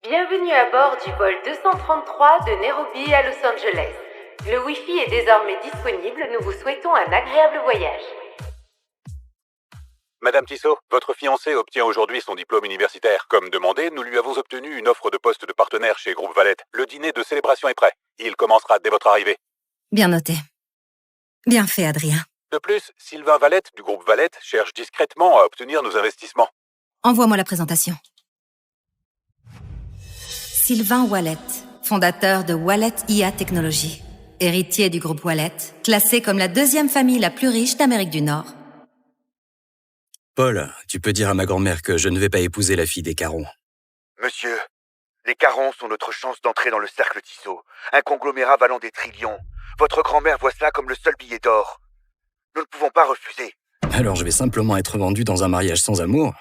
Bienvenue à bord du vol 233 de Nairobi à Los Angeles. Le Wi-Fi est désormais disponible, nous vous souhaitons un agréable voyage. Madame Tissot, votre fiancé obtient aujourd'hui son diplôme universitaire. Comme demandé, nous lui avons obtenu une offre de poste de partenaire chez Groupe Valette. Le dîner de célébration est prêt. Il commencera dès votre arrivée. Bien noté. Bien fait, Adrien. De plus, Sylvain Valette du Groupe Valette cherche discrètement à obtenir nos investissements. Envoie-moi la présentation. Sylvain Wallet, fondateur de Wallet IA Technologies, héritier du groupe Wallet, classé comme la deuxième famille la plus riche d'Amérique du Nord. Paul, tu peux dire à ma grand-mère que je ne vais pas épouser la fille des Caron. Monsieur, les Caron sont notre chance d'entrer dans le cercle Tissot, un conglomérat valant des trillions. Votre grand-mère voit cela comme le seul billet d'or. Nous ne pouvons pas refuser. Alors je vais simplement être vendu dans un mariage sans amour.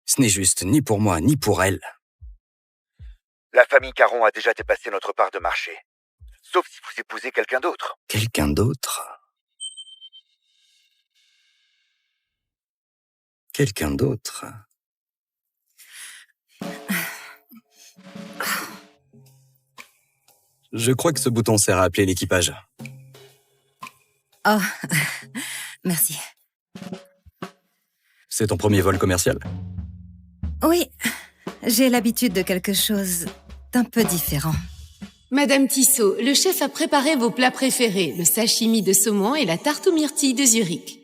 Ce n'est juste ni pour moi, ni pour elle. La famille Caron a déjà dépassé notre part de marché. Sauf si vous épousez quelqu'un d'autre. Quelqu'un d'autre? Quelqu'un d'autre? Je crois que ce bouton sert à appeler l'équipage. Oh, merci. C'est ton premier vol commercial? Oui, j'ai l'habitude de quelque chose d'un peu différent. Madame Tissot, le chef a préparé vos plats préférés, le sashimi de saumon et la tarte aux myrtilles de Zurich.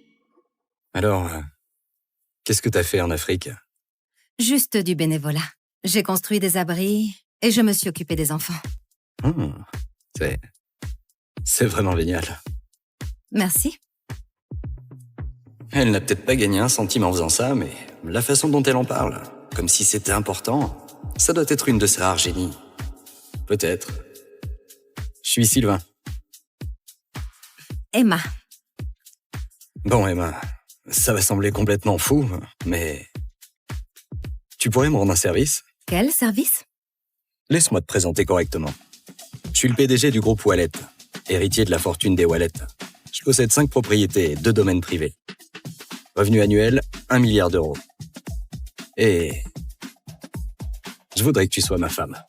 Alors, qu'est-ce que t'as fait en Afrique? Juste du bénévolat. J'ai construit des abris et je me suis occupée des enfants. C'est vraiment génial. Merci. Elle n'a peut-être pas gagné un centime en faisant ça, mais la façon dont elle en parle, comme si c'était important, ça doit être une de ses rares génies. Peut-être. Je suis Sylvain. Emma. Bon, Emma, ça va sembler complètement fou, mais... Tu pourrais me rendre un service? Quel service? Laisse-moi te présenter correctement. Je suis le PDG du groupe Wallet, héritier de la fortune des Wallet. Je possède 5 propriétés et 2 domaines privés. Revenu annuel, 1 milliard d'euros. Et... je voudrais que tu sois ma femme.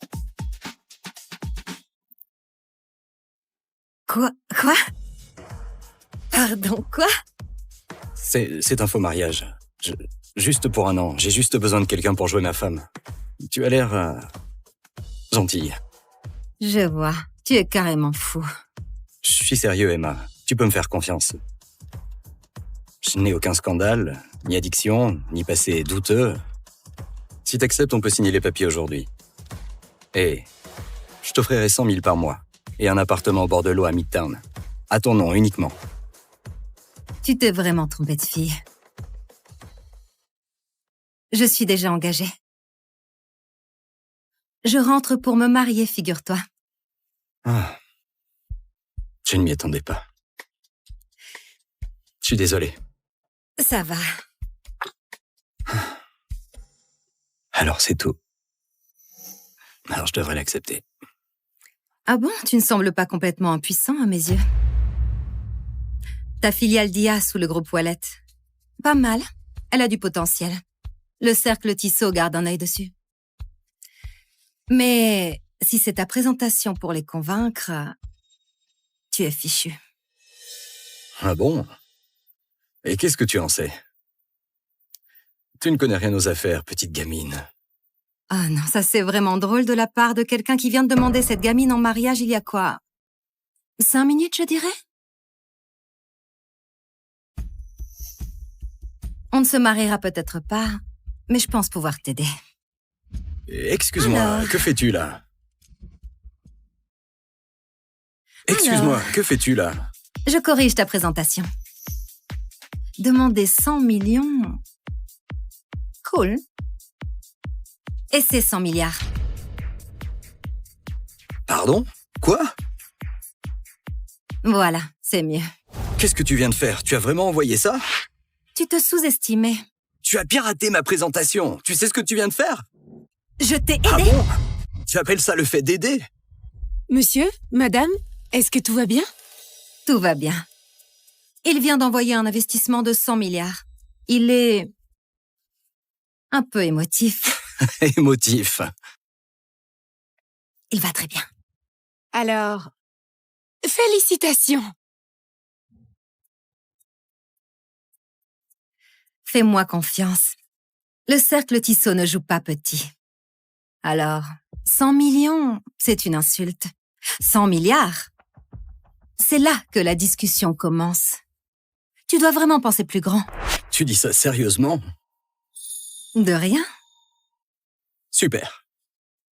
Quoi? Pardon, quoi? C'est un faux mariage. Juste pour un an, j'ai juste besoin de quelqu'un pour jouer ma femme. Tu as l'air... gentille. Je vois, tu es carrément fou. Je suis sérieux, Emma. Tu peux me faire confiance. Je n'ai aucun scandale, ni addiction, ni passé douteux. Si t'acceptes, on peut signer les papiers aujourd'hui. Et je t'offrirai 100 000 par mois et un appartement au bord de l'eau à Midtown. À ton nom uniquement. Tu t'es vraiment trompé de fille. Je suis déjà engagée. Je rentre pour me marier, figure-toi. Ah. Je ne m'y attendais pas. Je suis désolé. Ça va. Alors c'est tout. Alors je devrais l'accepter. Ah bon? Tu ne sembles pas complètement impuissant à mes yeux. Ta filiale d'IA sous le groupe Wallet. Pas mal. Elle a du potentiel. Le cercle Tissot garde un œil dessus. Mais si c'est ta présentation pour les convaincre, tu es fichu. Ah bon? Et qu'est-ce que tu en sais? Tu ne connais rien aux affaires, petite gamine. Ah non, ça c'est vraiment drôle de la part de quelqu'un qui vient de demander cette gamine en mariage il y a quoi? 5 minutes, je dirais? On ne se mariera peut-être pas, mais je pense pouvoir t'aider. Excuse-moi, Alors... que fais-tu là? Excuse-moi, que fais-tu là? Je corrige ta présentation. Demander 100 millions... Cool. Et c'est 100 milliards. Pardon? Quoi? Voilà, c'est mieux. Qu'est-ce que tu viens de faire? Tu as vraiment envoyé ça? Tu te sous-estimais. Tu as piraté ma présentation. Tu sais ce que tu viens de faire? Je t'ai aidé. Ah bon? Tu appelles ça le fait d'aider? Monsieur, madame, est-ce que tout va bien? Tout va bien. Il vient d'envoyer un investissement de 100 milliards. Il est... un peu émotif. Émotif. Il va très bien. Alors, félicitations. Fais-moi confiance. Le cercle Tissot ne joue pas petit. Alors, 100 millions, c'est une insulte. 100 milliards, c'est là que la discussion commence. Tu dois vraiment penser plus grand. Tu dis ça sérieusement? De rien. Super.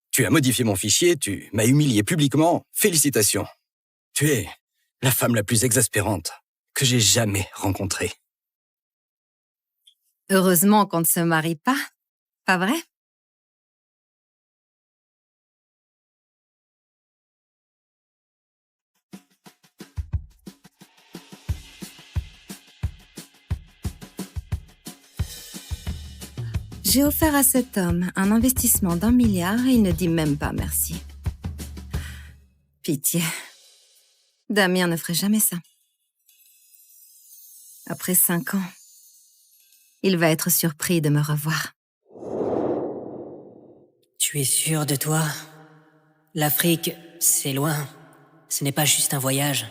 Tu as modifié mon fichier, tu m'as humilié publiquement. Félicitations. Tu es la femme la plus exaspérante que j'ai jamais rencontrée. Heureusement qu'on ne se marie pas vrai? J'ai offert à cet homme un investissement d'1 milliard et il ne dit même pas merci. Pitié. Damien ne ferait jamais ça. Après 5 ans, il va être surpris de me revoir. Tu es sûr de toi? L'Afrique, c'est loin. Ce n'est pas juste un voyage.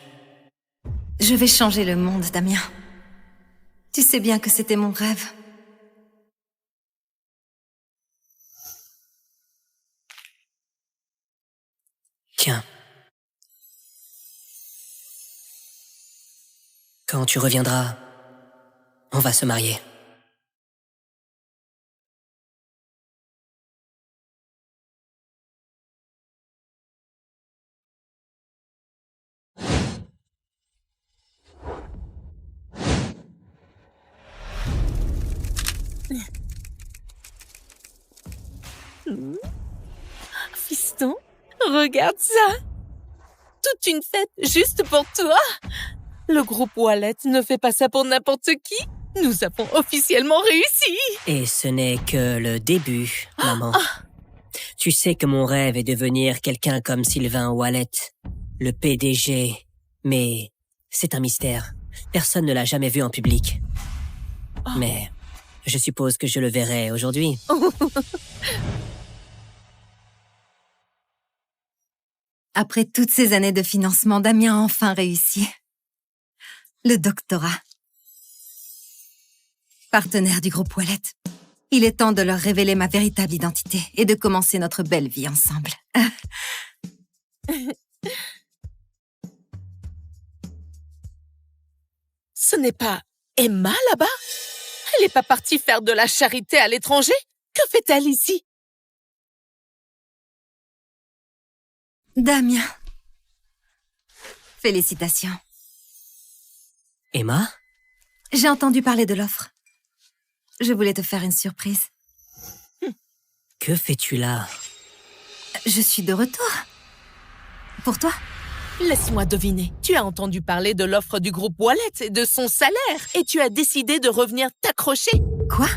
Je vais changer le monde, Damien. Tu sais bien que c'était mon rêve. Tiens. Quand tu reviendras, on va se marier. Fiston, regarde ça! Toute une fête juste pour toi! Le groupe Wallet ne fait pas ça pour n'importe qui! Nous avons officiellement réussi! Et ce n'est que le début, maman. Tu sais que mon rêve est de devenir quelqu'un comme Sylvain Wallet, le PDG. Mais c'est un mystère. Personne ne l'a jamais vu en public. Mais je suppose que je le verrai aujourd'hui. Après toutes ces années de financement, Damien a enfin réussi. Le doctorat. Partenaire du groupe Wallet. Il est temps de leur révéler ma véritable identité et de commencer notre belle vie ensemble. Ce n'est pas Emma là-bas? Elle n'est pas partie faire de la charité à l'étranger? Que fait-elle ici? Damien. Félicitations. Emma? J'ai entendu parler de l'offre. Je voulais te faire une surprise. Que fais-tu là? Je suis de retour. Pour toi? Laisse-moi deviner. Tu as entendu parler de l'offre du groupe Wallet et de son salaire et tu as décidé de revenir t'accrocher. Quoi?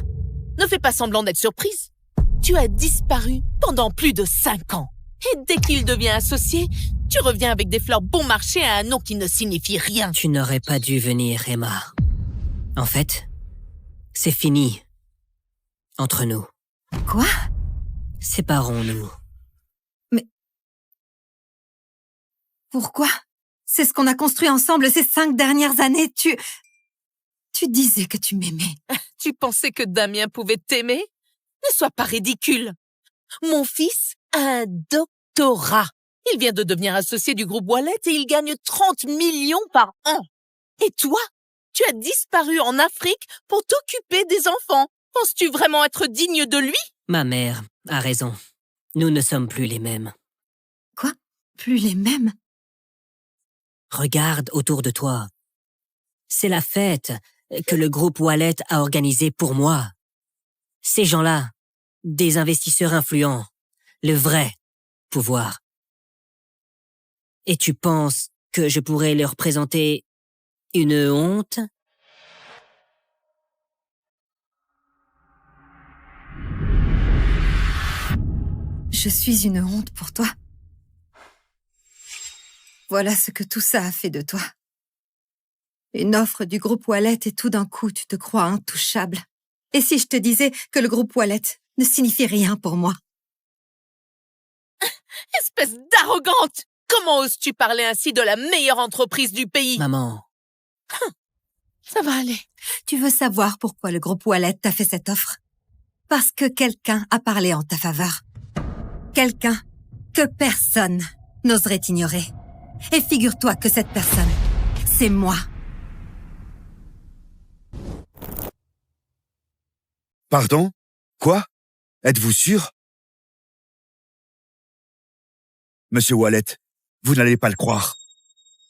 Ne fais pas semblant d'être surprise. Tu as disparu pendant plus de 5 ans. Et dès qu'il devient associé, tu reviens avec des fleurs bon marché à un nom qui ne signifie rien. Tu n'aurais pas dû venir, Emma. En fait, c'est fini. Entre nous. Quoi? Séparons-nous. Pourquoi? C'est ce qu'on a construit ensemble ces 5 dernières années. Tu disais que tu m'aimais. Tu pensais que Damien pouvait t'aimer? Ne sois pas ridicule. Mon fils a un doctorat. Il vient de devenir associé du groupe Wallet et il gagne 30 millions par an. Et toi, tu as disparu en Afrique pour t'occuper des enfants. Penses-tu vraiment être digne de lui? Ma mère a raison. Nous ne sommes plus les mêmes. Quoi? Plus les mêmes? Regarde autour de toi. C'est la fête que le groupe Wallet a organisée pour moi. Ces gens-là, des investisseurs influents, le vrai pouvoir. Et tu penses que je pourrais leur présenter une honte? Je suis une honte pour toi. Voilà ce que tout ça a fait de toi. Une offre du groupe Wallet et tout d'un coup, tu te crois intouchable. Et si je te disais que le groupe Wallet ne signifie rien pour moi? Est-ce Espèce d'arrogante! Comment oses-tu parler ainsi de la meilleure entreprise du pays? Maman, Ça va aller. Tu veux savoir pourquoi le groupe Wallet t'a fait cette offre? Parce que quelqu'un a parlé en ta faveur. Quelqu'un que personne n'oserait ignorer. Et figure-toi que cette personne, c'est moi. Pardon? Quoi? Êtes-vous sûr? Monsieur Wallet, vous n'allez pas le croire.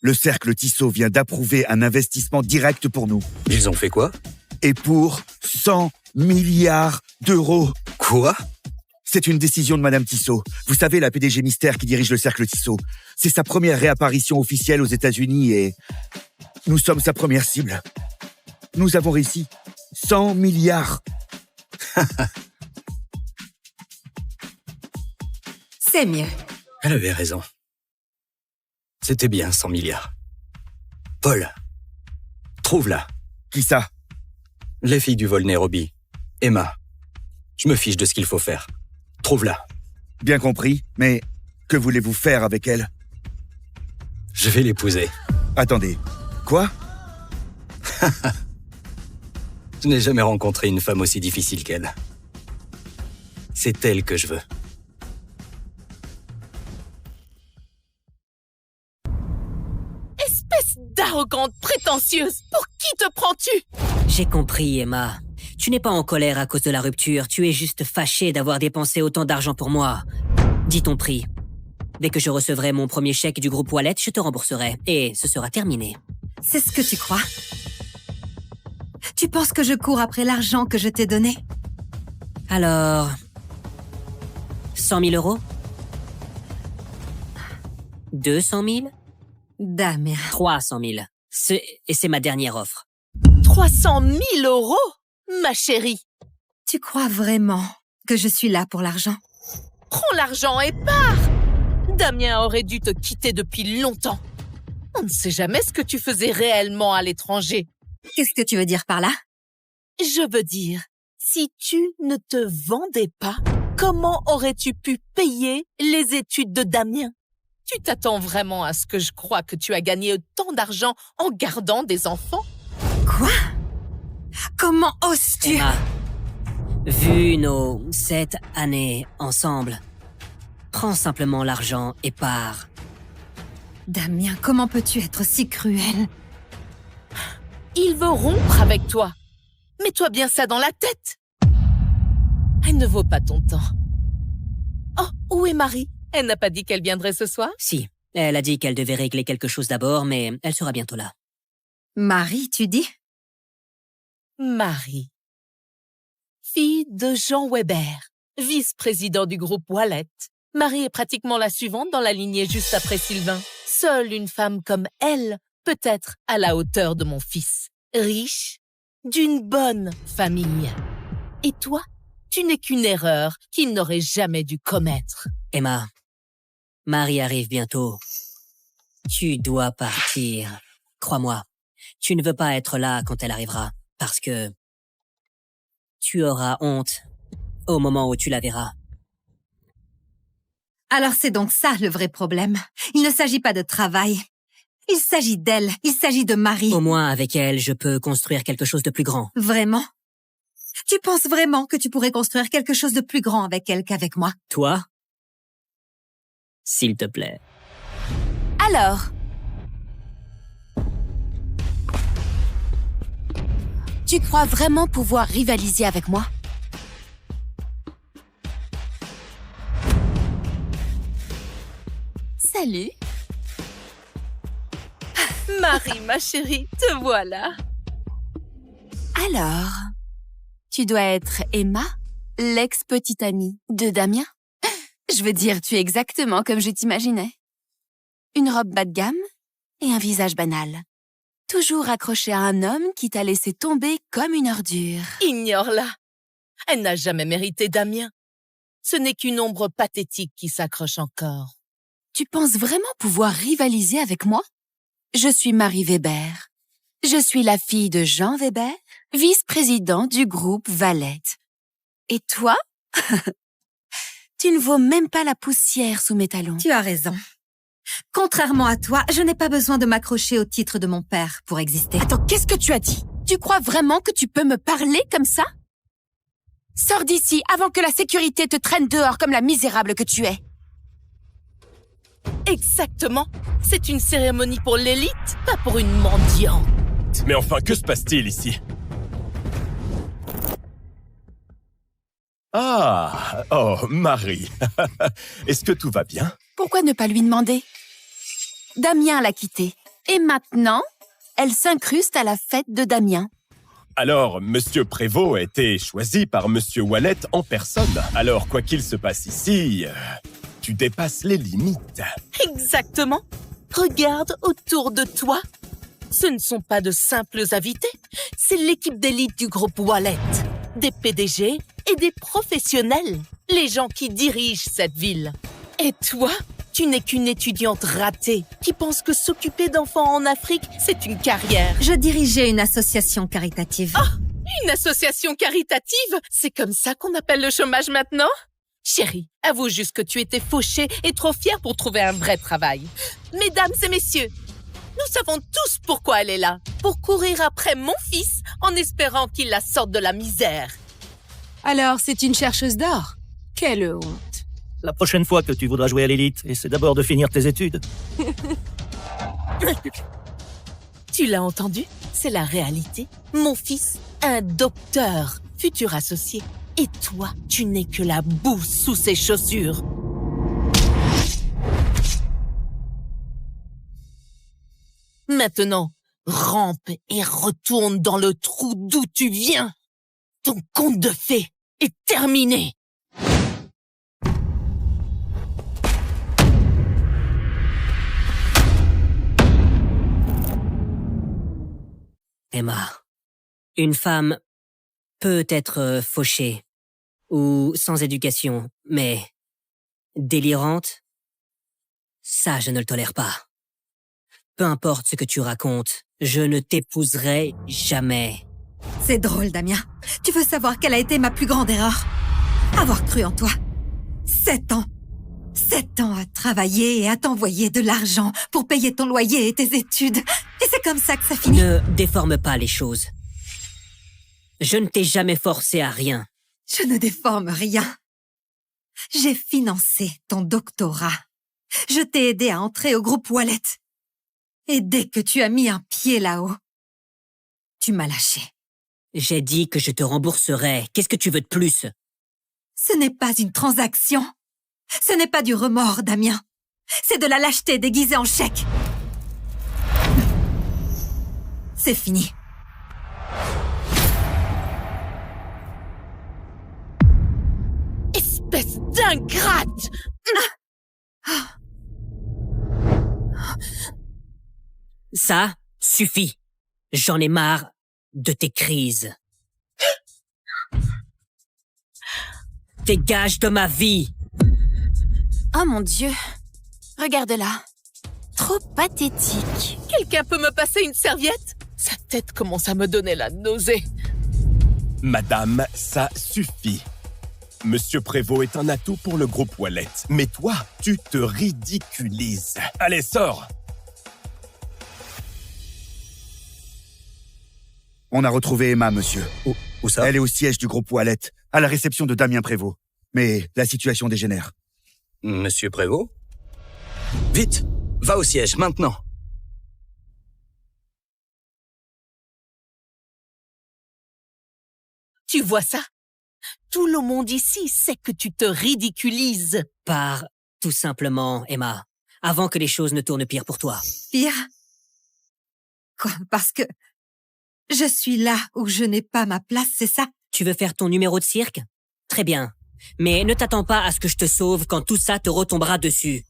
Le cercle Tissot vient d'approuver un investissement direct pour nous. Ils ont fait quoi? Et pour 100 milliards d'euros. Quoi? C'est une décision de Madame Tissot. Vous savez, la PDG mystère qui dirige le cercle Tissot. C'est sa première réapparition officielle aux États-Unis et nous sommes sa première cible. Nous avons réussi. 100 milliards. C'est mieux. Elle avait raison. C'était bien 100 milliards. Paul, trouve-la. Qui ça? Les filles du vol Nairobi. Emma. Je me fiche de ce qu'il faut faire. Trouve-la. Bien compris, mais que voulez-vous faire avec elle? Je vais l'épouser. Attendez, quoi? Je n'ai jamais rencontré une femme aussi difficile qu'elle. C'est elle que je veux. Espèce d'arrogante prétentieuse! Pour qui te prends-tu? j'ai compris, Emma. Tu n'es pas en colère à cause de la rupture, tu es juste fâchée d'avoir dépensé autant d'argent pour moi. Dis ton prix. Dès que je recevrai mon premier chèque du groupe Wallet, je te rembourserai. Et ce sera terminé. C'est ce que tu crois? Tu penses que je cours après l'argent que je t'ai donné? Alors... 100 000 euros? 200 000? Damien. 300 000. Et c'est ma dernière offre. 300 000 euros? Ma chérie! Tu crois vraiment que je suis là pour l'argent? Prends l'argent et pars! Damien aurait dû te quitter depuis longtemps. On ne sait jamais ce que tu faisais réellement à l'étranger. Qu'est-ce que tu veux dire par là? Je veux dire, si tu ne te vendais pas, comment aurais-tu pu payer les études de Damien? Tu t'attends vraiment à ce que je croie que tu as gagné autant d'argent en gardant des enfants? Quoi? Comment oses-tu? Emma, vu nos 7 années ensemble, prends simplement l'argent et pars. Damien, comment peux-tu être si cruel? Il veut rompre avec toi. Mets-toi bien ça dans la tête. Elle ne vaut pas ton temps. Oh, où est Marie? Elle n'a pas dit qu'elle viendrait ce soir? Si, elle a dit qu'elle devait régler quelque chose d'abord, mais elle sera bientôt là. Marie, tu dis? Marie. Fille de Jean Weber, vice-président du groupe Wallet. Marie est pratiquement la suivante dans la lignée juste après Sylvain. Seule une femme comme elle peut être à la hauteur de mon fils. Riche, d'une bonne famille. Et toi, tu n'es qu'une erreur qu'il n'aurait jamais dû commettre. Emma, Marie arrive bientôt. Tu dois partir. Crois-moi, tu ne veux pas être là quand elle arrivera, parce que tu auras honte au moment où tu la verras. Alors c'est donc ça le vrai problème. Il ne s'agit pas de travail. Il s'agit d'elle. Il s'agit de Marie. Au moins, avec elle, je peux construire quelque chose de plus grand. Vraiment? Tu penses vraiment que tu pourrais construire quelque chose de plus grand avec elle qu'avec moi? Toi? S'il te plaît. Alors, tu crois vraiment pouvoir rivaliser avec moi? Salut. Marie, ma chérie, te voilà. Alors, tu dois être Emma, l'ex-petite amie de Damien? Je veux dire, tu es exactement comme je t'imaginais. Une robe bas de gamme et un visage banal. Toujours accrochée à un homme qui t'a laissé tomber comme une ordure. Ignore-la. Elle n'a jamais mérité Damien. Ce n'est qu'une ombre pathétique qui s'accroche encore. Tu penses vraiment pouvoir rivaliser avec moi? Je suis Marie Weber. Je suis la fille de Jean Weber, vice-président du groupe Wallet. Et toi? Tu ne vaux même pas la poussière sous mes talons. Tu as raison. Contrairement à toi, je n'ai pas besoin de m'accrocher au titre de mon père pour exister. Attends, qu'est-ce que tu as dit? Tu crois vraiment que tu peux me parler comme ça? Sors d'ici avant que la sécurité te traîne dehors comme la misérable que tu es. Exactement. C'est une cérémonie pour l'élite, pas pour une mendiante. Mais enfin, que se passe-t-il ici? Ah, oh, Marie. Est-ce que tout va bien? Pourquoi ne pas lui demander? Damien l'a quittée. Et maintenant, elle s'incruste à la fête de Damien. Alors, Monsieur Prévost a été choisi par Monsieur Wallet en personne. Alors, quoi qu'il se passe ici, tu dépasses les limites. Exactement. Regarde autour de toi. Ce ne sont pas de simples invités. C'est l'équipe d'élite du groupe Wallet. Des PDG et des professionnels. Les gens qui dirigent cette ville. Et toi, tu n'es qu'une étudiante ratée qui pense que s'occuper d'enfants en Afrique, c'est une carrière. Je dirigeais une association caritative. Une association caritative? C'est comme ça qu'on appelle le chômage maintenant? Chérie, avoue juste que tu étais fauchée et trop fière pour trouver un vrai travail. Mesdames et messieurs, nous savons tous pourquoi elle est là. Pour courir après mon fils en espérant qu'il la sorte de la misère. Alors, c'est une chercheuse d'or? Quelle honte. La prochaine fois que tu voudras jouer à l'élite, essaie d'abord de finir tes études. Tu l'as entendu? C'est la réalité. Mon fils, un docteur, futur associé. Et toi, tu n'es que la boue sous ses chaussures. Maintenant, rampe et retourne dans le trou d'où tu viens. Ton conte de fées est terminé. Emma, une femme peut être fauchée ou sans éducation, mais délirante, ça je ne le tolère pas. Peu importe ce que tu racontes, je ne t'épouserai jamais. C'est drôle, Damien. Tu veux savoir quelle a été ma plus grande erreur? Avoir cru en toi. 7 ans. 7 ans à travailler et à t'envoyer de l'argent pour payer ton loyer et tes études. Et c'est comme ça que ça finit. Ne déforme pas les choses. Je ne t'ai jamais forcé à rien. Je ne déforme rien. J'ai financé ton doctorat. Je t'ai aidé à entrer au groupe Wallet. Et dès que tu as mis un pied là-haut, tu m'as lâché. J'ai dit que je te rembourserais. Qu'est-ce que tu veux de plus? Ce n'est pas une transaction. Ce n'est pas du remords, Damien. C'est de la lâcheté déguisée en chèque. C'est fini. Espèce d'ingrate! Ça suffit. J'en ai marre de tes crises. Dégage de ma vie. Oh mon Dieu. Regarde-la. Trop pathétique. Quelqu'un peut me passer une serviette? Sa tête commence à me donner la nausée. Madame, ça suffit. Monsieur Prévost est un atout pour le groupe Wallet. Mais toi, tu te ridiculises. Allez, sors! On a retrouvé Emma, monsieur. Où ça? Elle est au siège du groupe Wallet, à la réception de Damien Prévost. Mais la situation dégénère. Monsieur Prévost? Vite! Va au siège, maintenant! Tu vois ça? Tout le monde ici sait que tu te ridiculises. Pars, tout simplement, Emma, avant que les choses ne tournent pire pour toi. Pire? Quoi? Parce que je suis là où je n'ai pas ma place, c'est ça? Tu veux faire ton numéro de cirque? Très bien. Mais ne t'attends pas à ce que je te sauve quand tout ça te retombera dessus.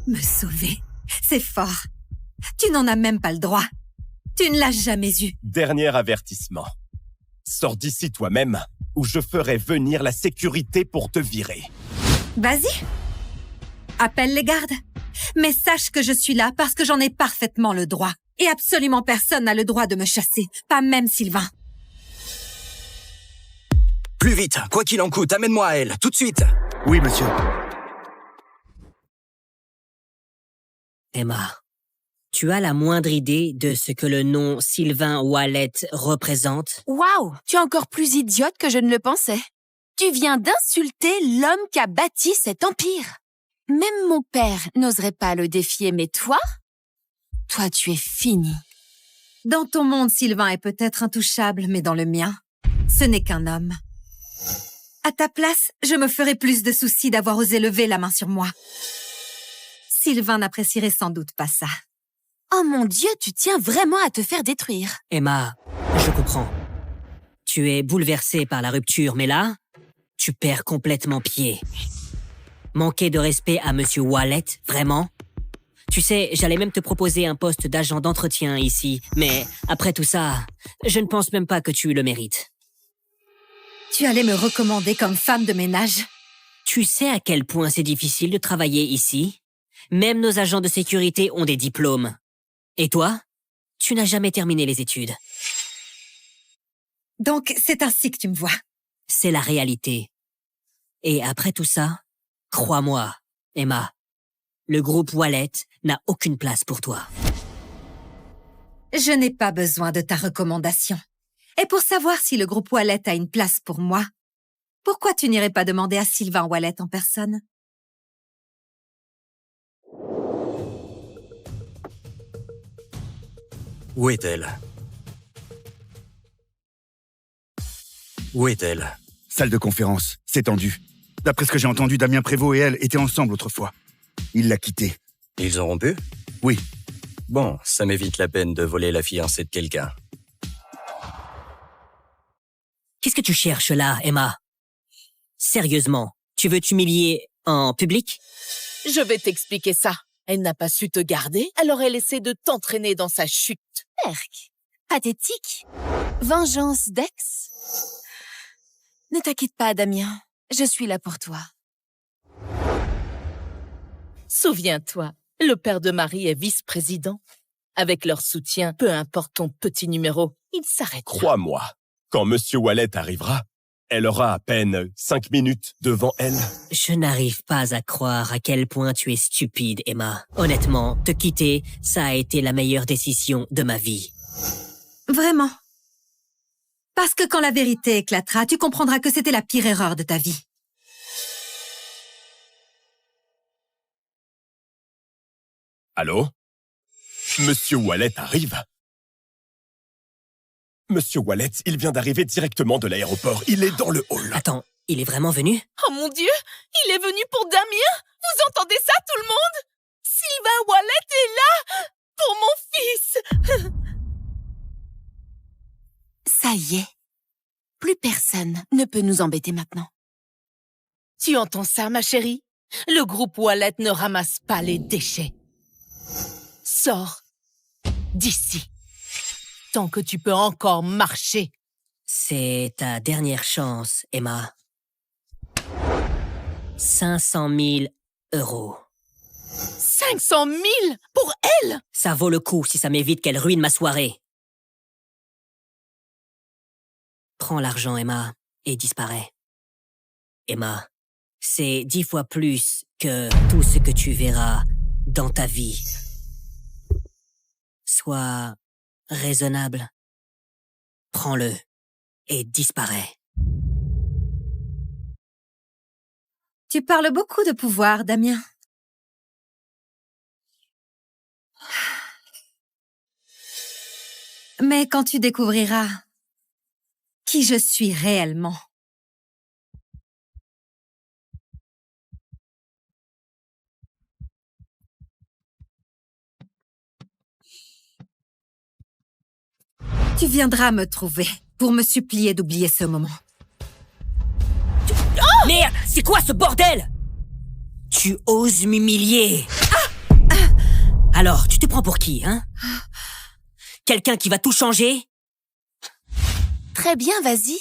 Me sauver? C'est fort. Tu n'en as même pas le droit. Tu ne l'as jamais eu. Dernier avertissement. Sors d'ici toi-même, ou je ferai venir la sécurité pour te virer. Vas-y. Appelle les gardes. Mais sache que je suis là parce que j'en ai parfaitement le droit. Et absolument personne n'a le droit de me chasser, pas même Sylvain. Plus vite, quoi qu'il en coûte, amène-moi à elle, tout de suite! Oui, monsieur. Emma, tu as la moindre idée de ce que le nom Sylvain Wallet représente? Waouh, tu es encore plus idiote que je ne le pensais. Tu viens d'insulter l'homme qui a bâti cet empire. Même mon père n'oserait pas le défier, mais toi, tu es fini. Dans ton monde, Sylvain est peut-être intouchable, mais dans le mien, ce n'est qu'un homme. À ta place, je me ferais plus de soucis d'avoir osé lever la main sur moi. Sylvain n'apprécierait sans doute pas ça. Oh mon Dieu, tu tiens vraiment à te faire détruire. Emma, je comprends. Tu es bouleversée par la rupture, mais là, tu perds complètement pied. Manquer de respect à Monsieur Wallet, vraiment? Tu sais, j'allais même te proposer un poste d'agent d'entretien ici, mais après tout ça, je ne pense même pas que tu le mérites. Tu allais me recommander comme femme de ménage? Tu sais à quel point c'est difficile de travailler ici? Même nos agents de sécurité ont des diplômes. Et toi? Tu n'as jamais terminé les études. Donc, c'est ainsi que tu me vois. C'est la réalité. Et après tout ça, crois-moi, Emma, le groupe Wallet n'a aucune place pour toi. Je n'ai pas besoin de ta recommandation. Et pour savoir si le groupe Wallet a une place pour moi, pourquoi tu n'irais pas demander à Sylvain Wallet en personne? Où est-elle? Où est-elle? Salle de conférence, c'est tendu. D'après ce que j'ai entendu, Damien Prévost et elle étaient ensemble autrefois. Il l'a quittée. Ils ont rompu? Oui. Bon, ça m'évite la peine de voler la fiancée de quelqu'un. Qu'est-ce que tu cherches là, Emma? Sérieusement, tu veux t'humilier en public? Je vais t'expliquer ça. Elle n'a pas su te garder, alors elle essaie de t'entraîner dans sa chute. Perk, pathétique. Vengeance d'ex. Ne t'inquiète pas, Damien. Je suis là pour toi. Souviens-toi, le père de Marie est vice-président. Avec leur soutien, peu importe ton petit numéro, il s'arrête. Crois-moi, quand Monsieur Wallet arrivera, elle aura à peine 5 minutes devant elle. Je n'arrive pas à croire à quel point tu es stupide, Emma. Honnêtement, te quitter, ça a été la meilleure décision de ma vie. Vraiment? Parce que quand la vérité éclatera, tu comprendras que c'était la pire erreur de ta vie. Allô? Monsieur Wallet arrive? Monsieur Wallet, il vient d'arriver directement de l'aéroport. Il est dans le hall. Attends, il est vraiment venu? Oh mon Dieu, il est venu pour Damien? Vous entendez ça, tout le monde? Sylvain Wallet est là pour mon fils. Ça y est. Plus personne ne peut nous embêter maintenant. Tu entends ça, ma chérie? Le groupe Wallet ne ramasse pas les déchets. Sors d'ici. Tant que tu peux encore marcher. C'est ta dernière chance, Emma. 500 000 €. 500 000 pour elle? Ça vaut le coup si ça m'évite qu'elle ruine ma soirée. Prends l'argent, Emma, et disparais. Emma, c'est 10 fois plus que tout ce que tu verras dans ta vie. Sois raisonnable. Prends-le et disparais. Tu parles beaucoup de pouvoir, Damien. Mais quand tu découvriras qui je suis réellement, tu viendras me trouver pour me supplier d'oublier ce moment. Merde, c'est quoi ce bordel? Tu oses m'humilier. Alors, tu te prends pour qui, hein? Quelqu'un qui va tout changer? Très bien, vas-y.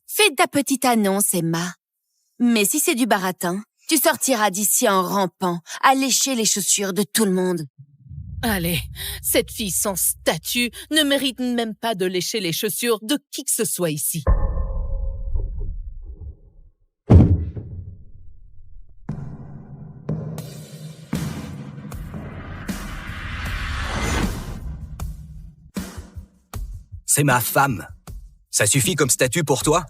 Fais ta petite annonce, Emma. Mais si c'est du baratin, tu sortiras d'ici en rampant, à lécher les chaussures de tout le monde. Allez, cette fille sans statut ne mérite même pas de lécher les chaussures de qui que ce soit ici. C'est ma femme. Ça suffit comme statut pour toi?